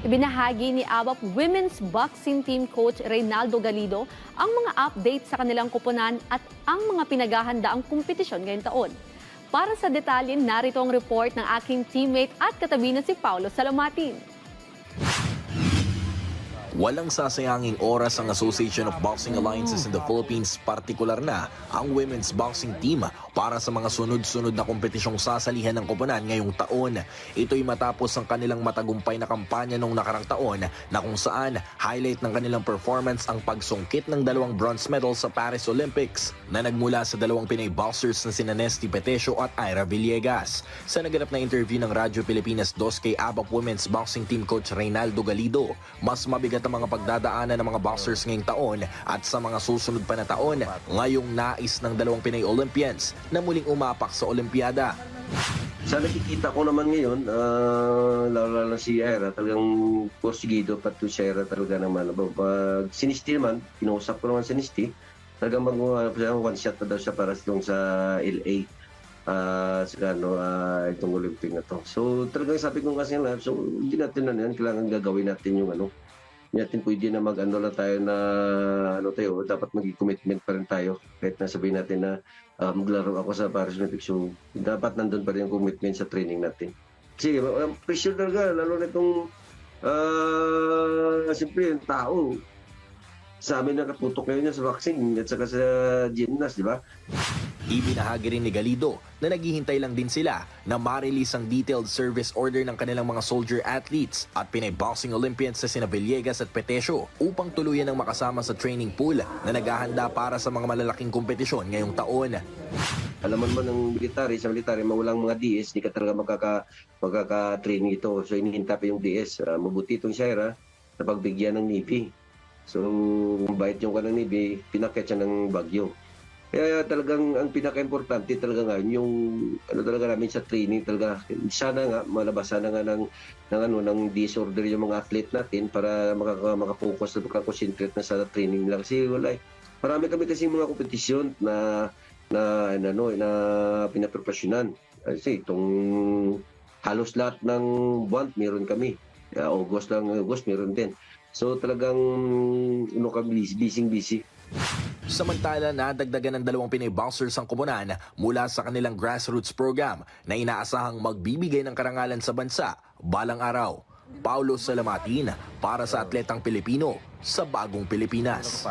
Ibinahagi ni ABAP Women's Boxing Team Coach Reynaldo Galido ang mga update sa kanilang kupunan at ang mga pinaghahandaang kompetisyon ngayong taon. Para sa detalye, narito ang report ng aking teammate at katabi na si Paulo Salamatin. Walang sasayanging oras ang Association of Boxing Alliances in the Philippines, partikular na ang women's boxing team para sa mga sunod-sunod na kompetisyong sasalihan ng koponan ngayong taon. Ito'y matapos ang kanilang matagumpay na kampanya noong nakarang taon na kung saan highlight ng kanilang performance ang pagsungkit ng 2 bronze medals sa Paris Olympics na nagmula sa 2 Pinay boxers na sina Nesty Petesio at Ira Villegas. Sa naganap na interview ng Radyo Pilipinas 2 kay ABAP Women's Boxing Team Coach Reynaldo Galido, mas mabigat ang mga pagdadaanan ng mga boxers ngayong taon at sa mga susunod pa na taon ngayong nais ng 2 Pinay Olympians na muling umapak sa Olimpiada. Sa nakikita ko naman ngayon, lalo na si Ira, talagang porsigido pati si Ira talaga naman. Pag sinisti naman, kinausap ko naman sinisti, talagang one shot na daw siya para sa LA. Itong Olympic na to. So talagang sabi ko kasi nga, so hindi natin na yan, kailangan gagawin natin yung hindi natin pwede na lang tayo na dapat mag-commitment pa rin tayo kahit na sabihin natin na maglaro ako sa Paris Olympics, so dapat nandun pa rin yung commitment sa training natin. Kasi pressure talaga, lalo na itong siyempre yung tao sa amin nakaputok ngayon sa vaccine at saka sa gymnast, di ba? Ibinahagi rin ni Galido na naghihintay lang din sila na ma-release ang detailed service order ng kanilang mga soldier athletes at Pinay Boxing Olympians sa sina Villegas at Petesio upang tuluyan ang makasama sa training pool na naghahanda para sa mga malalaking kompetisyon ngayong taon. Alam mo naman ng sa military, mawalang mga DS, di ka talaga magkaka-training ito. So inihinta pa yung DS. Mabuti itong Shaira na pagbigyan ng Navy. So kung bait yung ka ng Navy, pinakit siya ng Baguio. Kaya talagang ang pinaka-importante talaga nga yung talaga namin sa training talaga, sana nga malabasan na nga ng disorder yung mga athlete natin para maka-focus at maka-concentrate na sa training lang. Kasi wala, marami kami kasi mga kompetisyon na pinaprofesyonan. Kasi itong halos lahat ng buwan meron kami. August meron din. So talagang kami busy. Samantala, nadagdagan ng 2 Pinay boxers ang koponan mula sa kanilang grassroots program na inaasahang magbibigay ng karangalan sa bansa balang araw. Paulo Salamatin para sa Atletang Pilipino sa Bagong Pilipinas.